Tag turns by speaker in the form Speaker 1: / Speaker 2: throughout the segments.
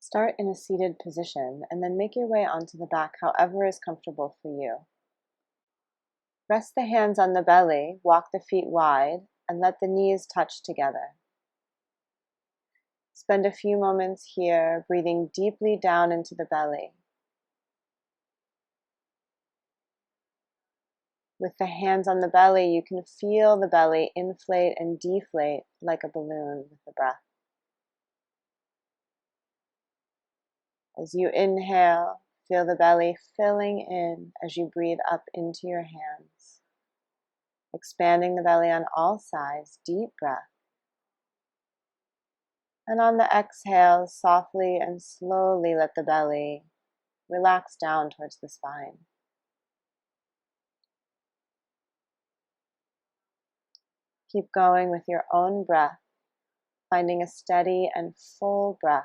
Speaker 1: Start in a seated position and then make your way onto the back however is comfortable for you. Rest the hands on the belly, walk the feet wide, and let the knees touch together. Spend a few moments here, breathing deeply down into the belly. With the hands on the belly, you can feel the belly inflate and deflate like a balloon with the breath. As you inhale, feel the belly filling in as you breathe up into your hands. Expanding the belly on all sides, deep breath. And on the exhale, softly and slowly let the belly relax down towards the spine. Keep going with your own breath, finding a steady and full breath.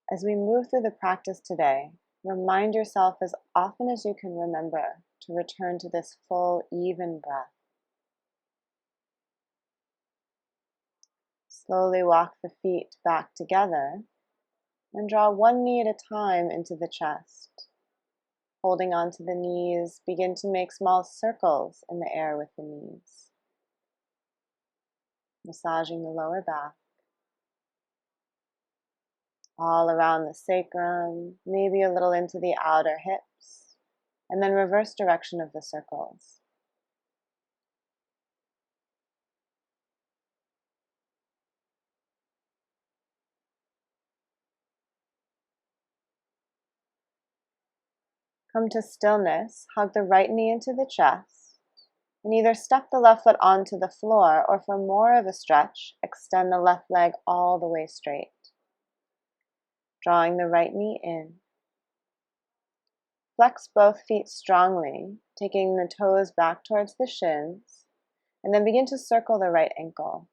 Speaker 1: As we move through the practice today, remind yourself as often as you can remember to return to this full, even breath. Slowly walk the feet back together and draw one knee at a time into the chest. Holding onto the knees, begin to make small circles in the air with the knees. Massaging the lower back. All around the sacrum, maybe a little into the outer hips, and then reverse direction of the circles. Come to stillness, hug the right knee into the chest, and either step the left foot onto the floor, or for more of a stretch, extend the left leg all the way straight. Drawing the right knee in. Flex both feet strongly, taking the toes back towards the shins, and then begin to circle the right ankle.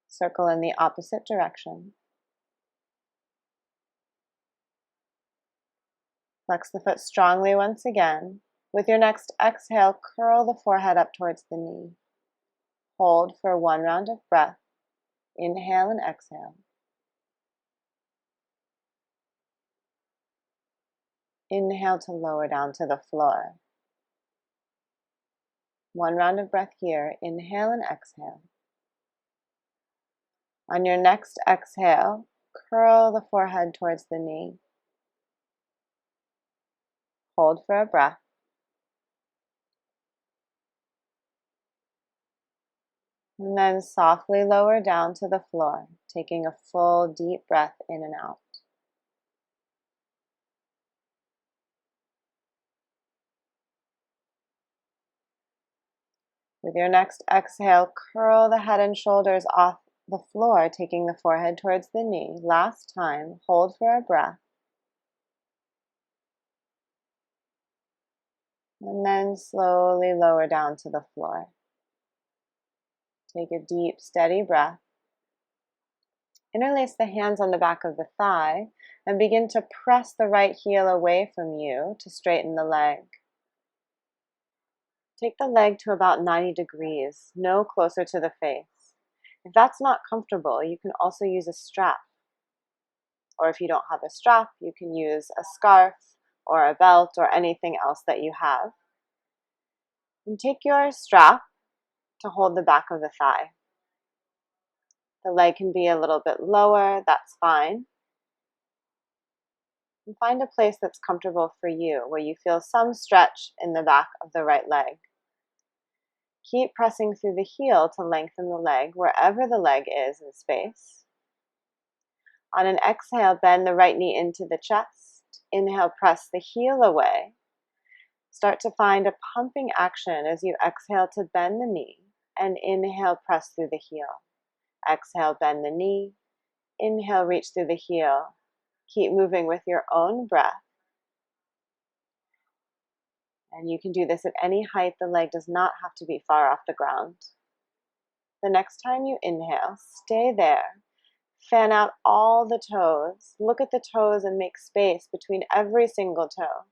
Speaker 1: Circle in the opposite direction. Flex the foot strongly once again. With your next exhale, curl the forehead up towards the knee. Hold for one round of breath. Inhale and exhale. Inhale to lower down to the floor. One round of breath here. Inhale and exhale. On your next exhale, curl the forehead towards the knee. Hold for a breath. And then softly lower down to the floor, taking a full deep breath in and out. With your next exhale, curl the head and shoulders off the floor, taking the forehead towards the knee. Last time, hold for a breath. And then slowly lower down to the floor. Take a deep, steady breath. Interlace the hands on the back of the thigh and begin to press the right heel away from you to straighten the leg. Take the leg to about 90 degrees, no closer to the face. If that's not comfortable, you can also use a strap. Or if you don't have a strap, you can use a scarf or a belt or anything else that you have. And take your strap to hold the back of the thigh. The leg can be a little bit lower, that's fine. And find a place that's comfortable for you, where you feel some stretch in the back of the right leg. Keep pressing through the heel to lengthen the leg wherever the leg is in space. On an exhale, bend the right knee into the chest. Inhale, press the heel away. Start to find a pumping action as you exhale to bend the knee, and inhale, press through the heel. Exhale, bend the knee. Inhale, reach through the heel. Keep moving with your own breath. And you can do this at any height. The leg does not have to be far off the ground. The next time you inhale, stay there. Fan out all the toes. Look at the toes and make space between every single toe.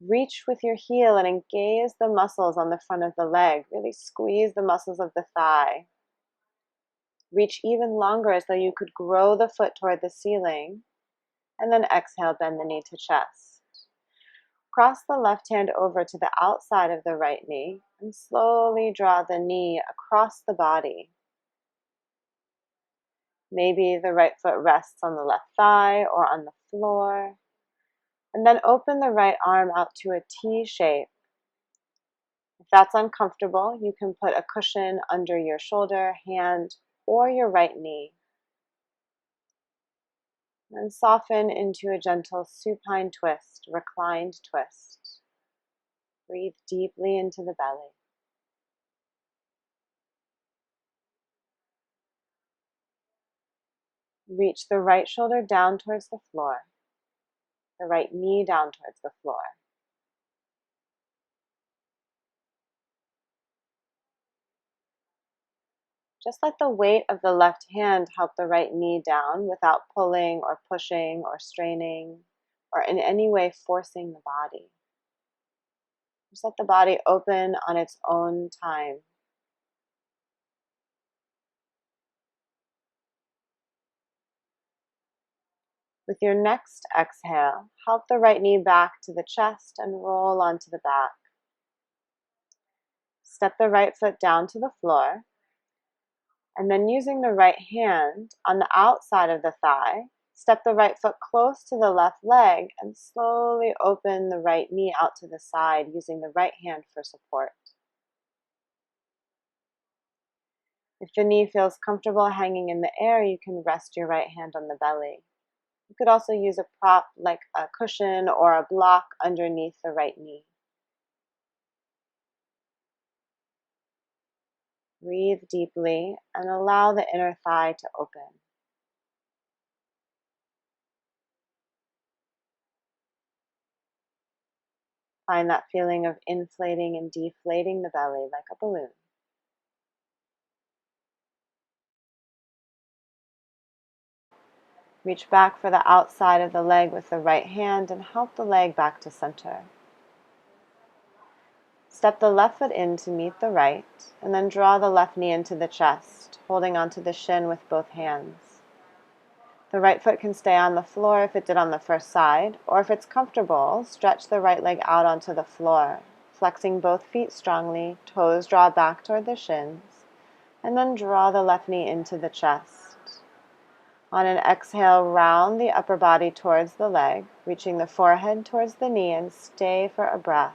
Speaker 1: Reach with your heel and engage the muscles on the front of the leg. Really squeeze the muscles of the thigh. Reach even longer as though you could grow the foot toward the ceiling. And then exhale, bend the knee to chest. Cross the left hand over to the outside of the right knee and slowly draw the knee across the body. Maybe the right foot rests on the left thigh or on the floor. And then open the right arm out to a T shape. If that's uncomfortable, you can put a cushion under your shoulder, hand, or your right knee. And soften into a gentle supine twist, reclined twist. Breathe deeply into the belly. Reach the right shoulder down towards the floor, the right knee down towards the floor. Just let the weight of the left hand help the right knee down without pulling or pushing or straining or in any way forcing the body. Just let the body open on its own time. With your next exhale, help the right knee back to the chest and roll onto the back. Step the right foot down to the floor, and then using the right hand on the outside of the thigh, step the right foot close to the left leg and slowly open the right knee out to the side using the right hand for support. If the knee feels comfortable hanging in the air, you can rest your right hand on the belly. You could also use a prop like a cushion or a block underneath the right knee. Breathe deeply and allow the inner thigh to open. Find that feeling of inflating and deflating the belly like a balloon. Reach back for the outside of the leg with the right hand and help the leg back to center. Step the left foot in to meet the right, and then draw the left knee into the chest, holding onto the shin with both hands. The right foot can stay on the floor if it did on the first side, or if it's comfortable, stretch the right leg out onto the floor, flexing both feet strongly, toes draw back toward the shins, and then draw the left knee into the chest. On an exhale, round the upper body towards the leg, reaching the forehead towards the knee, and stay for a breath.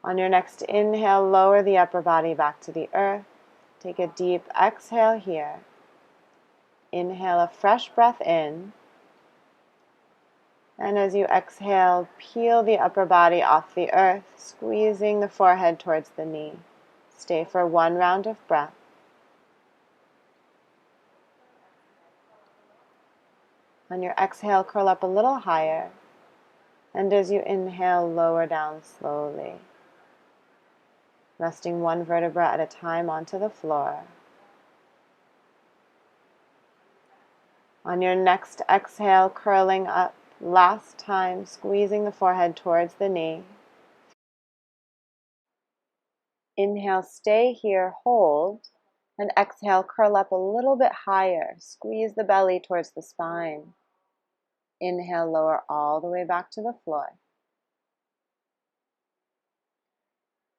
Speaker 1: On your next inhale, lower the upper body back to the earth. Take a deep exhale here. Inhale a fresh breath in. And as you exhale, peel the upper body off the earth, squeezing the forehead towards the knee. Stay for one round of breath. On your exhale, curl up a little higher. And as you inhale, lower down slowly. Resting one vertebra at a time onto the floor. On your next exhale, curling up, last time, squeezing the forehead towards the knee. Inhale, stay here, hold, and exhale, curl up a little bit higher. Squeeze the belly towards the spine. Inhale, lower all the way back to the floor.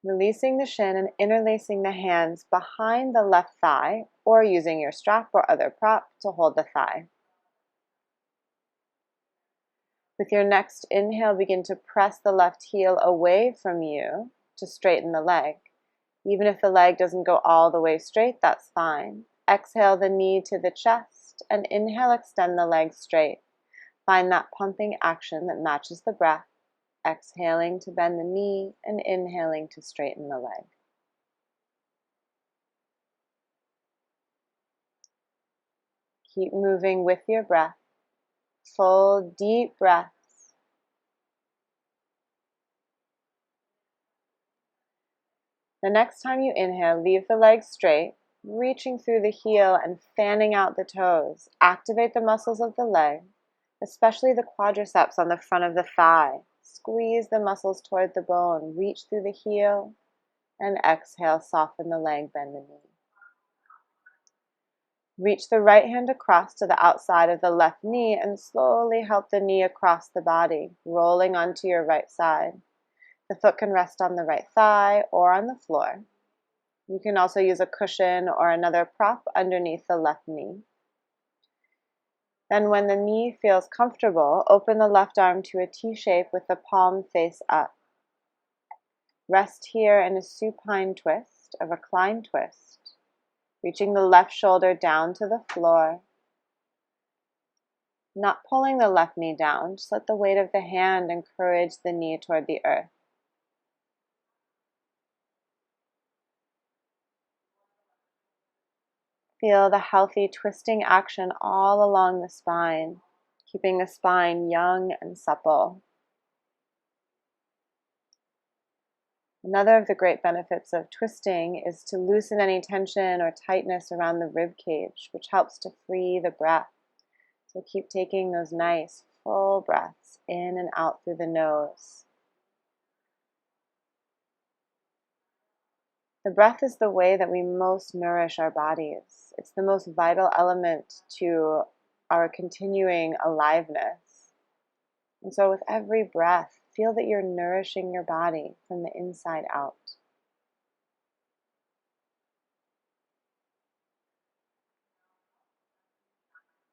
Speaker 1: Releasing the shin and interlacing the hands behind the left thigh, or using your strap or other prop to hold the thigh. With your next inhale, begin to press the left heel away from you to straighten the leg. Even if the leg doesn't go all the way straight, that's fine. Exhale the knee to the chest, and inhale, extend the leg straight. Find that pumping action that matches the breath. Exhaling to bend the knee and inhaling to straighten the leg. Keep moving with your breath. Full, deep breaths. The next time you inhale, leave the legs straight, reaching through the heel and fanning out the toes. Activate the muscles of the leg, especially the quadriceps on the front of the thigh. Squeeze the muscles toward the bone. Reach through the heel and exhale, soften the leg, bend the knee. Reach the right hand across to the outside of the left knee and slowly help the knee across the body, rolling onto your right side. The foot can rest on the right thigh or on the floor. You can also use a cushion or another prop underneath the left knee. Then when the knee feels comfortable, open the left arm to a T shape with the palm face up. Rest here in a supine twist, a recline twist, reaching the left shoulder down to the floor. Not pulling the left knee down, just let the weight of the hand encourage the knee toward the earth. Feel the healthy twisting action all along the spine, keeping the spine young and supple. Another of the great benefits of twisting is to loosen any tension or tightness around the rib cage, which helps to free the breath. So keep taking those nice full breaths in and out through the nose. The breath is the way that we most nourish our bodies. It's the most vital element to our continuing aliveness. And so with every breath, feel that you're nourishing your body from the inside out.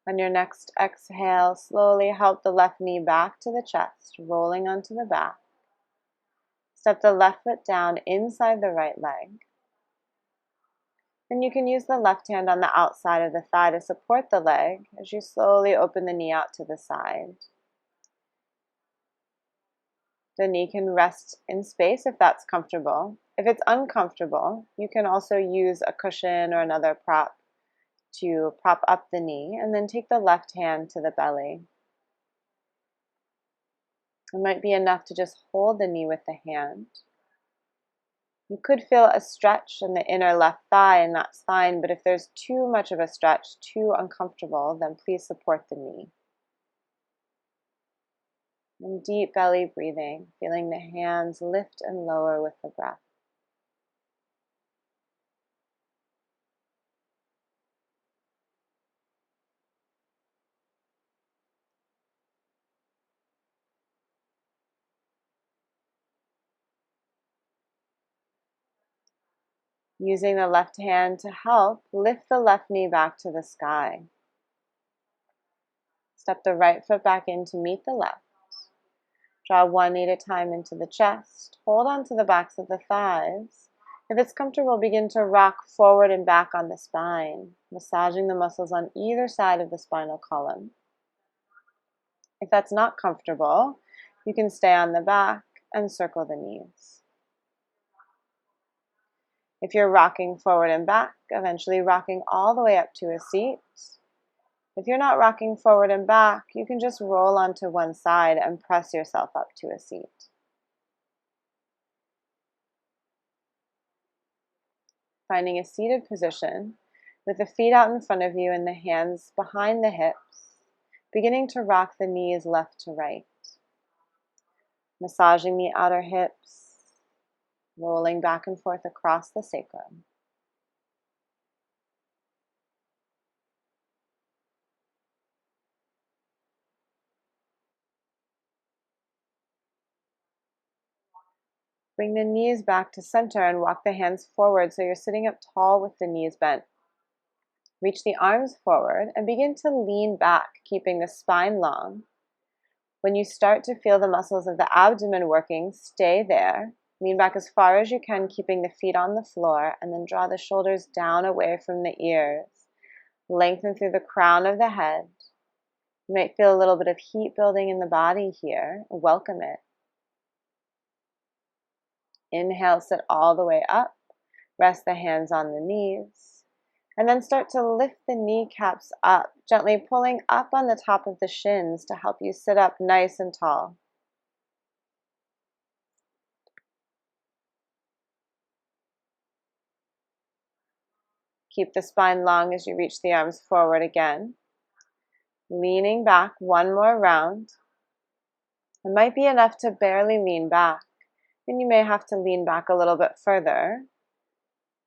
Speaker 1: On your next exhale, slowly help the left knee back to the chest, rolling onto the back. Step the left foot down inside the right leg. Then you can use the left hand on the outside of the thigh to support the leg as you slowly open the knee out to the side. The knee can rest in space if that's comfortable. If it's uncomfortable, you can also use a cushion or another prop to prop up the knee, and then take the left hand to the belly. It might be enough to just hold the knee with the hand. You could feel a stretch in the inner left thigh, and that's fine, but if there's too much of a stretch, too uncomfortable, then please support the knee. And deep belly breathing, feeling the hands lift and lower with the breath. Using the left hand to help, lift the left knee back to the sky. Step the right foot back in to meet the left. Draw one knee at a time into the chest. Hold on to the backs of the thighs. If it's comfortable, begin to rock forward and back on the spine, massaging the muscles on either side of the spinal column. If that's not comfortable, you can stay on the back and circle the knees. If you're rocking forward and back, eventually rocking all the way up to a seat. If you're not rocking forward and back, you can just roll onto one side and press yourself up to a seat. Finding a seated position with the feet out in front of you and the hands behind the hips, beginning to rock the knees left to right. Massaging the outer hips, rolling back and forth across the sacrum. Bring the knees back to center and walk the hands forward so you're sitting up tall with the knees bent. Reach the arms forward and begin to lean back, keeping the spine long. When you start to feel the muscles of the abdomen working, stay there. Lean back as far as you can, keeping the feet on the floor, and then draw the shoulders down away from the ears. Lengthen through the crown of the head. You might feel a little bit of heat building in the body here. Welcome it. Inhale, sit all the way up. Rest the hands on the knees. And then start to lift the kneecaps up, Gently pulling up on the top of the shins to help you sit up nice and tall. Keep the spine long as you reach the arms forward again. Leaning back one more round. It might be enough to barely lean back, and you may have to lean back a little bit further.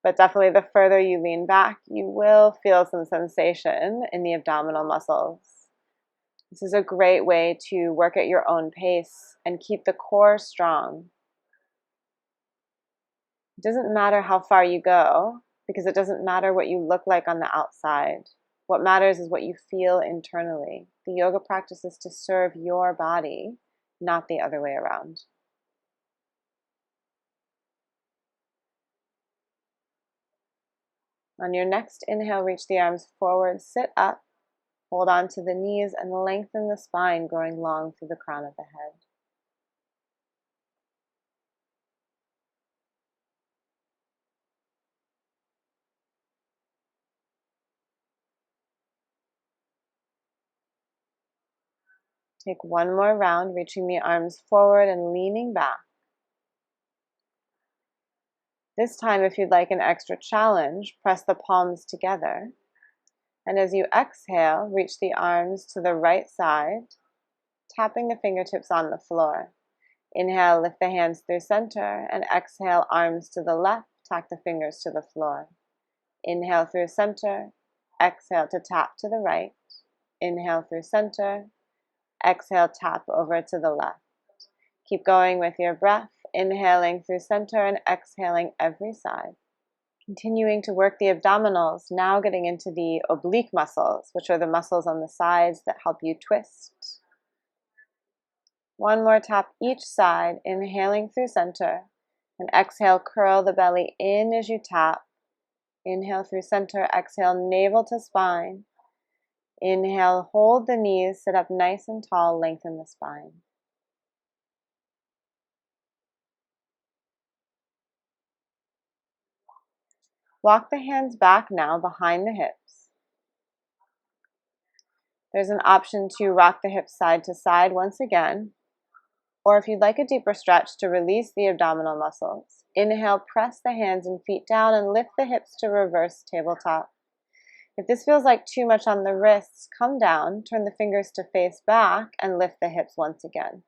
Speaker 1: But definitely the further you lean back, you will feel some sensation in the abdominal muscles. This is a great way to work at your own pace and keep the core strong. It doesn't matter how far you go, because it doesn't matter what you look like on the outside. What matters is what you feel internally. The yoga practice is to serve your body, not the other way around. On your next inhale, reach the arms forward, sit up, hold on to the knees, and lengthen the spine, growing long through the crown of the head. Take one more round, reaching the arms forward and leaning back. This time, if you'd like an extra challenge, press the palms together. And as you exhale, reach the arms to the right side, tapping the fingertips on the floor. Inhale, lift the hands through center, and exhale, arms to the left, tap the fingers to the floor. Inhale through center, exhale to tap to the right. Inhale through center, exhale, tap over to the left. Keep going with your breath, inhaling through center and exhaling every side. Continuing to work the abdominals, now getting into the oblique muscles, which are the muscles on the sides that help you twist. One more tap each side, inhaling through center, and exhale, curl the belly in as you tap. Inhale through center, exhale, navel to spine. Inhale, hold the knees, sit up nice and tall, lengthen the spine. Walk the hands back now behind the hips. There's an option to rock the hips side to side once again, or if you'd like a deeper stretch to release the abdominal muscles, inhale, press the hands and feet down and lift the hips to reverse tabletop. If this feels like too much on the wrists, come down, turn the fingers to face back, and lift the hips once again.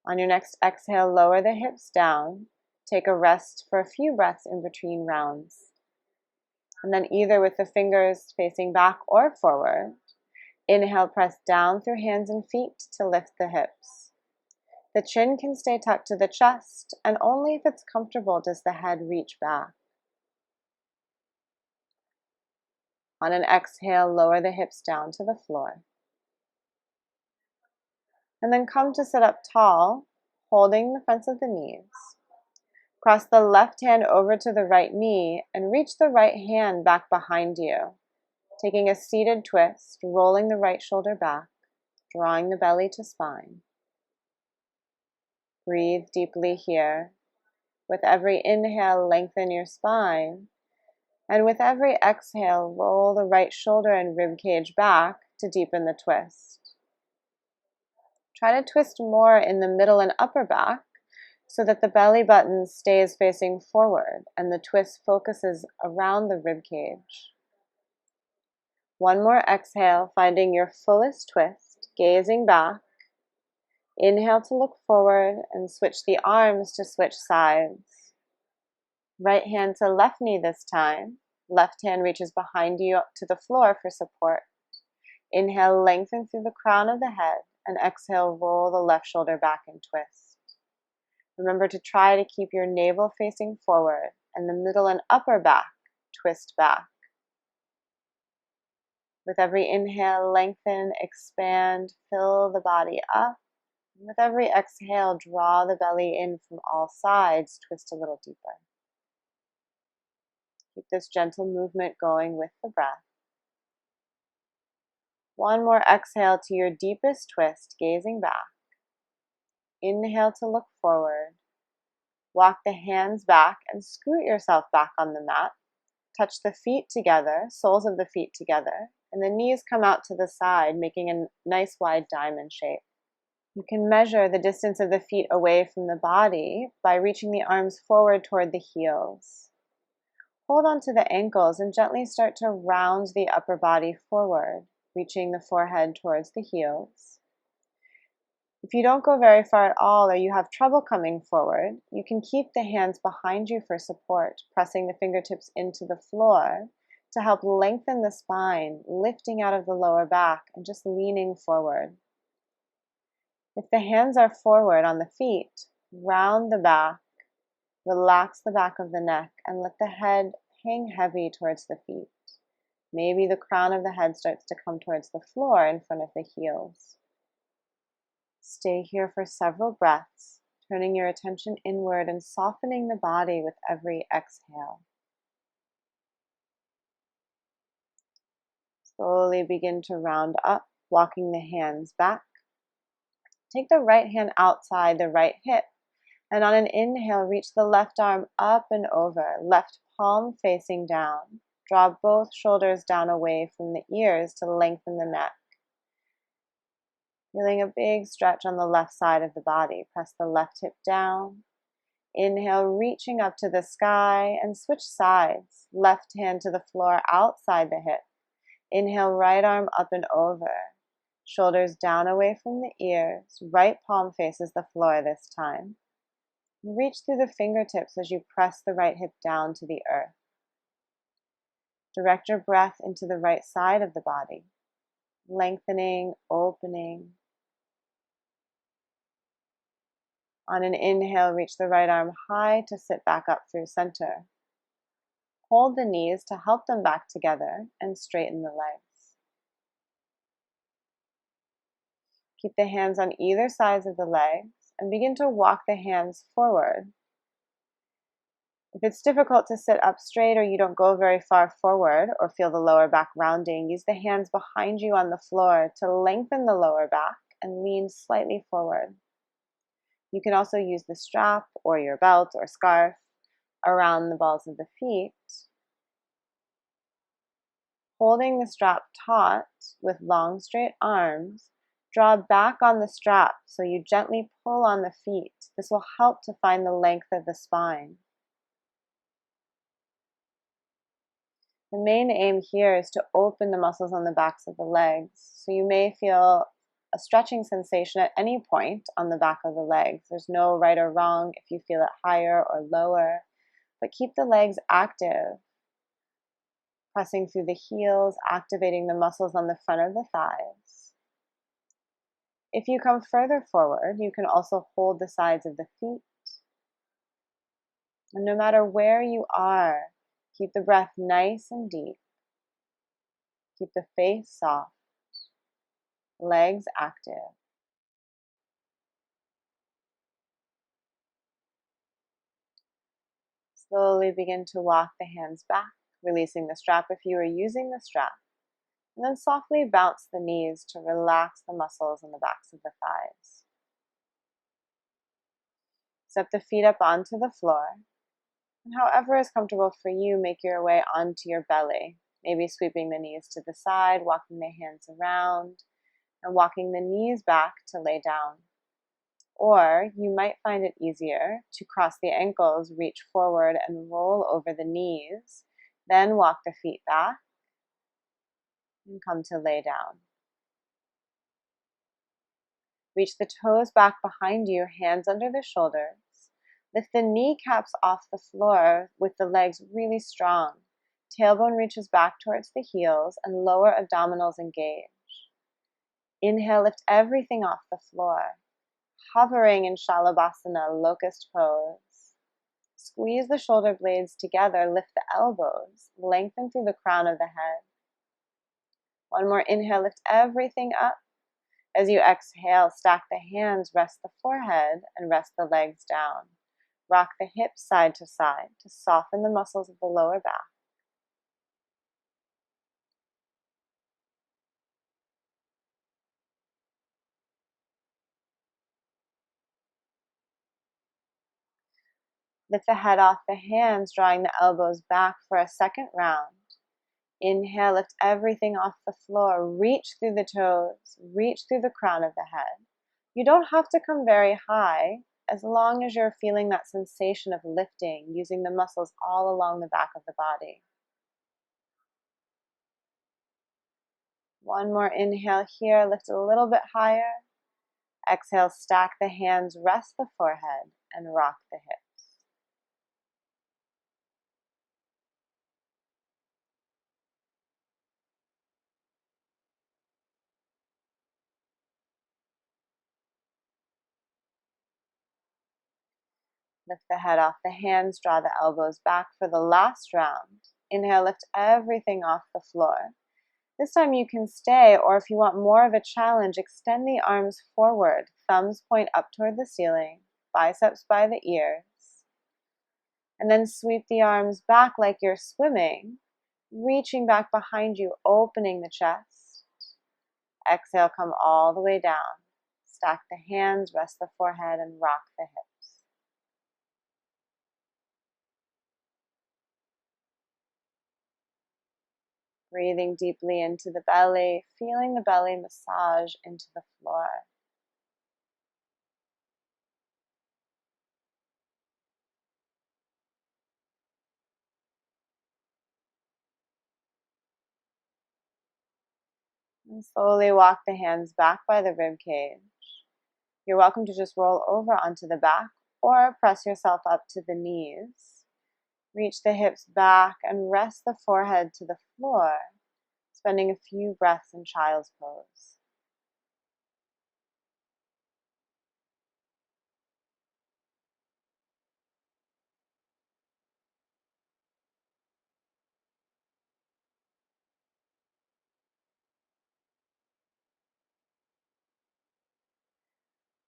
Speaker 1: On your next exhale, lower the hips down. Take a rest for a few breaths in between rounds. And then either with the fingers facing back or forward, inhale, press down through hands and feet to lift the hips. The chin can stay tucked to the chest, and only if it's comfortable does the head reach back. On an exhale, lower the hips down to the floor. And then come to sit up tall, holding the fronts of the knees. Cross the left hand over to the right knee and reach the right hand back behind you. Taking a seated twist, rolling the right shoulder back, drawing the belly to spine. Breathe deeply here. With every inhale, lengthen your spine. And with every exhale, roll the right shoulder and rib cage back to deepen the twist. Try to twist more in the middle and upper back so that the belly button stays facing forward and the twist focuses around the rib cage. One more exhale, finding your fullest twist, gazing back. Inhale to look forward and switch the arms to switch sides. Right hand to left knee this time. Left hand reaches behind you up to the floor for support. Inhale, lengthen through the crown of the head, and exhale, roll the left shoulder back and twist. Remember to try to keep your navel facing forward and the middle and upper back twist back. With every inhale, lengthen, expand, fill the body up. And with every exhale, draw the belly in from all sides, twist a little deeper. Keep this gentle movement going with the breath. One more exhale to your deepest twist, gazing back. Inhale to look forward. Walk the hands back and scoot yourself back on the mat. Touch the feet together, soles of the feet together, And the knees come out to the side, making a nice wide diamond shape. You can measure the distance of the feet away from the body by reaching the arms forward toward the heels. Hold on to the ankles and gently start to round the upper body forward, reaching the forehead towards the heels. If you don't go very far at all or you have trouble coming forward, you can keep the hands behind you for support, pressing the fingertips into the floor to help lengthen the spine, lifting out of the lower back and just leaning forward. If the hands are forward on the feet, round the back, relax the back of the neck and let the head hang heavy towards the feet. Maybe the crown of the head starts to come towards the floor in front of the heels. Stay here for several breaths, turning your attention inward and softening the body with every exhale. Slowly begin to round up, walking the hands back. Take the right hand outside the right hip, and on an inhale, reach the left arm up and over, left palm facing down. Draw both shoulders down away from the ears to lengthen the neck. Feeling a big stretch on the left side of the body. Press the left hip down. Inhale, reaching up to the sky, and switch sides. Left hand to the floor outside the hip. Inhale, right arm up and over. Shoulders down away from the ears. Right palm faces the floor this time. Reach through the fingertips as you press the right hip down to the earth. Direct your breath into the right side of the body, lengthening, opening. On an inhale, reach the right arm high to sit back up through center. Hold the knees to help them back together and straighten the legs. Keep the hands on either sides of the legs and begin to walk the hands forward. If it's difficult to sit up straight or you don't go very far forward or feel the lower back rounding, use the hands behind you on the floor to lengthen the lower back and lean slightly forward. You can also use the strap or your belt or scarf around the balls of the feet. Holding the strap taut with long straight arms, draw back on the strap so you gently pull on the feet. This will help to find the length of the spine. The main aim here is to open the muscles on the backs of the legs. So you may feel a stretching sensation at any point on the back of the legs. There's no right or wrong if you feel it higher or lower, but keep the legs active, pressing through the heels, activating the muscles on the front of the thighs. If you come further forward, you can also hold the sides of the feet. And no matter where you are, keep the breath nice and deep. Keep the face soft, legs active. Slowly begin to walk the hands back, releasing the strap if you are using the strap. And then softly bounce the knees to relax the muscles in the backs of the thighs. Step the feet up onto the floor. And however is comfortable for you, make your way onto your belly. Maybe sweeping the knees to the side, walking the hands around, and walking the knees back to lay down. Or you might find it easier to cross the ankles, reach forward and roll over the knees, then walk the feet back and come to lay down. Reach the toes back behind you, hands under the shoulders. Lift the kneecaps off the floor with the legs really strong. Tailbone reaches back towards the heels and lower abdominals engage. Inhale, lift everything off the floor. Hovering in Savasana, Locust pose. Squeeze the shoulder blades together, lift the elbows, lengthen through the crown of the head. One more inhale, lift everything up. As you exhale, stack the hands, rest the forehead, and rest the legs down. Rock the hips side to side to soften the muscles of the lower back. Lift the head off the hands, drawing the elbows back for a second round. Inhale, lift everything off the floor. Reach through the toes, reach through the crown of the head. You don't have to come very high, as long as you're feeling that sensation of lifting, using the muscles all along the back of the body. One more inhale here, lift it a little bit higher. Exhale, stack the hands, rest the forehead, and rock the hips. Lift the head off the hands, draw the elbows back for the last round. Inhale, lift everything off the floor. This time you can stay, or if you want more of a challenge, extend the arms forward. Thumbs point up toward the ceiling, biceps by the ears. And then sweep the arms back like you're swimming, reaching back behind you, opening the chest. Exhale, come all the way down. Stack the hands, rest the forehead, and rock the hips. Breathing deeply into the belly, feeling the belly massage into the floor. And slowly walk the hands back by the rib cage. You're welcome to just roll over onto the back or press yourself up to the knees. Reach the hips back and rest the forehead to the floor, spending a few breaths in child's pose.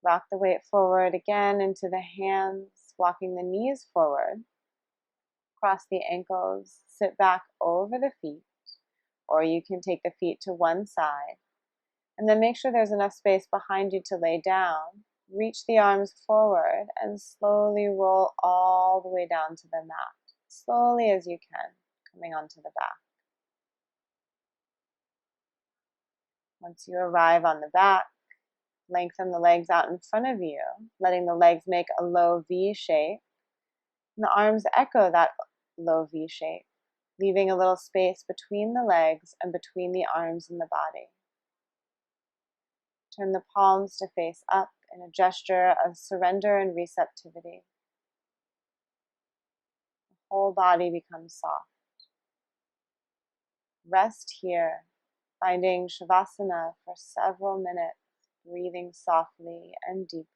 Speaker 1: Rock the weight forward again into the hands, walking the knees forward. Cross the ankles, sit back over the feet, or you can take the feet to one side. And then make sure there's enough space behind you to lay down. Reach the arms forward and slowly roll all the way down to the mat. Slowly as you can, coming onto the back. Once you arrive on the back, lengthen the legs out in front of you, letting the legs make a low V shape. And the arms echo that low V shape, leaving a little space between the legs and between the arms and the body. Turn the palms to face up in a gesture of surrender and receptivity. The whole body becomes soft. Rest here, finding Savasana for several minutes, breathing softly and deeply.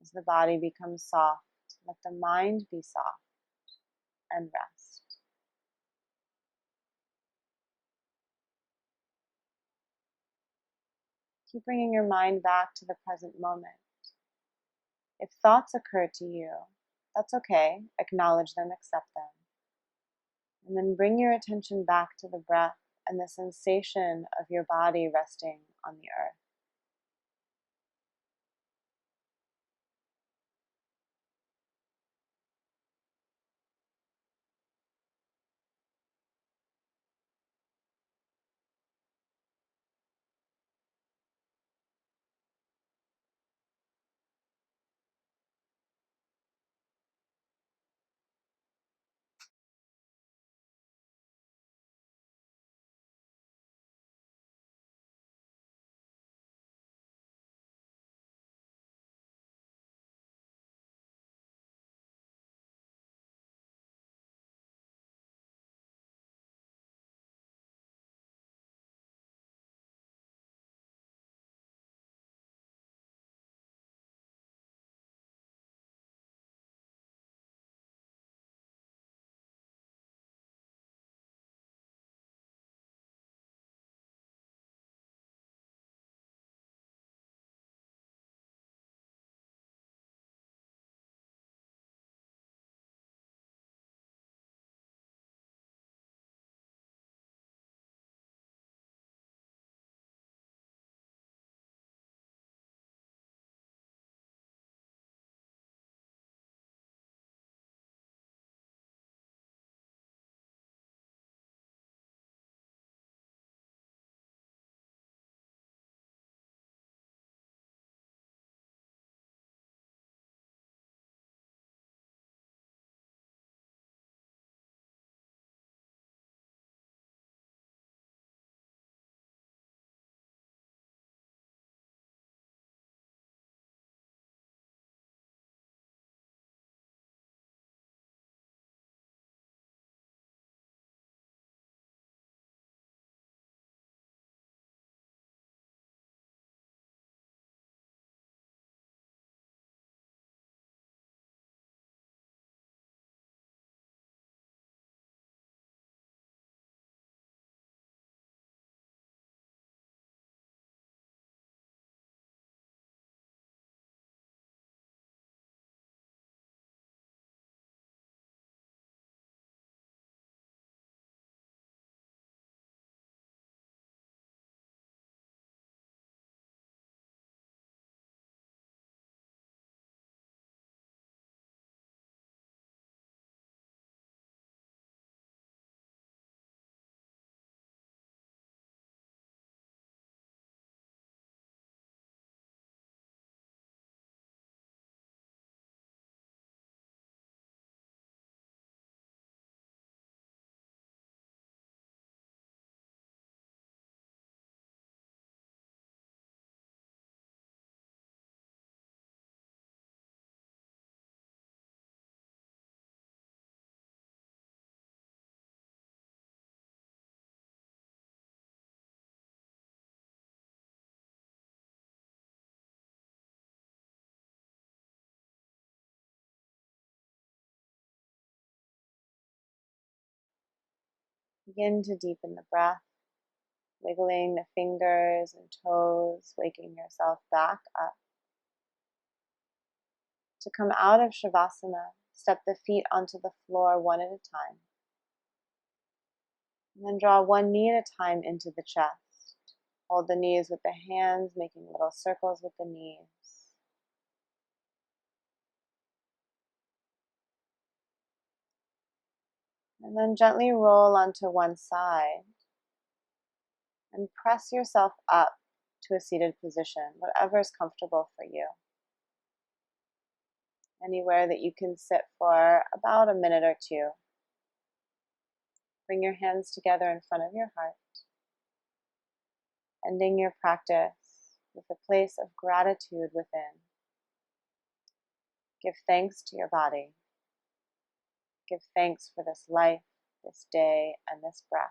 Speaker 1: As the body becomes soft, let the mind be soft and rest. Keep bringing your mind back to the present moment. If thoughts occur to you, that's okay. Acknowledge them, accept them. And then bring your attention back to the breath and the sensation of your body resting on the earth. Begin to deepen the breath, wiggling the fingers and toes, waking yourself back up. To come out of Shavasana, step the feet onto the floor one at a time. And then draw one knee at a time into the chest. Hold the knees with the hands, making little circles with the knees. And then gently roll onto one side and press yourself up to a seated position, whatever is comfortable for you. Anywhere that you can sit for about a minute or two. Bring your hands together in front of your heart, ending your practice with a place of gratitude within. Give thanks to your body. Give thanks for this life, this day, and this breath.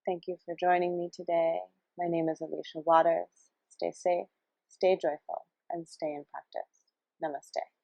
Speaker 1: Thank you for joining me today. My name is Alicia Waters. Stay safe, stay joyful, and stay in practice. Namaste.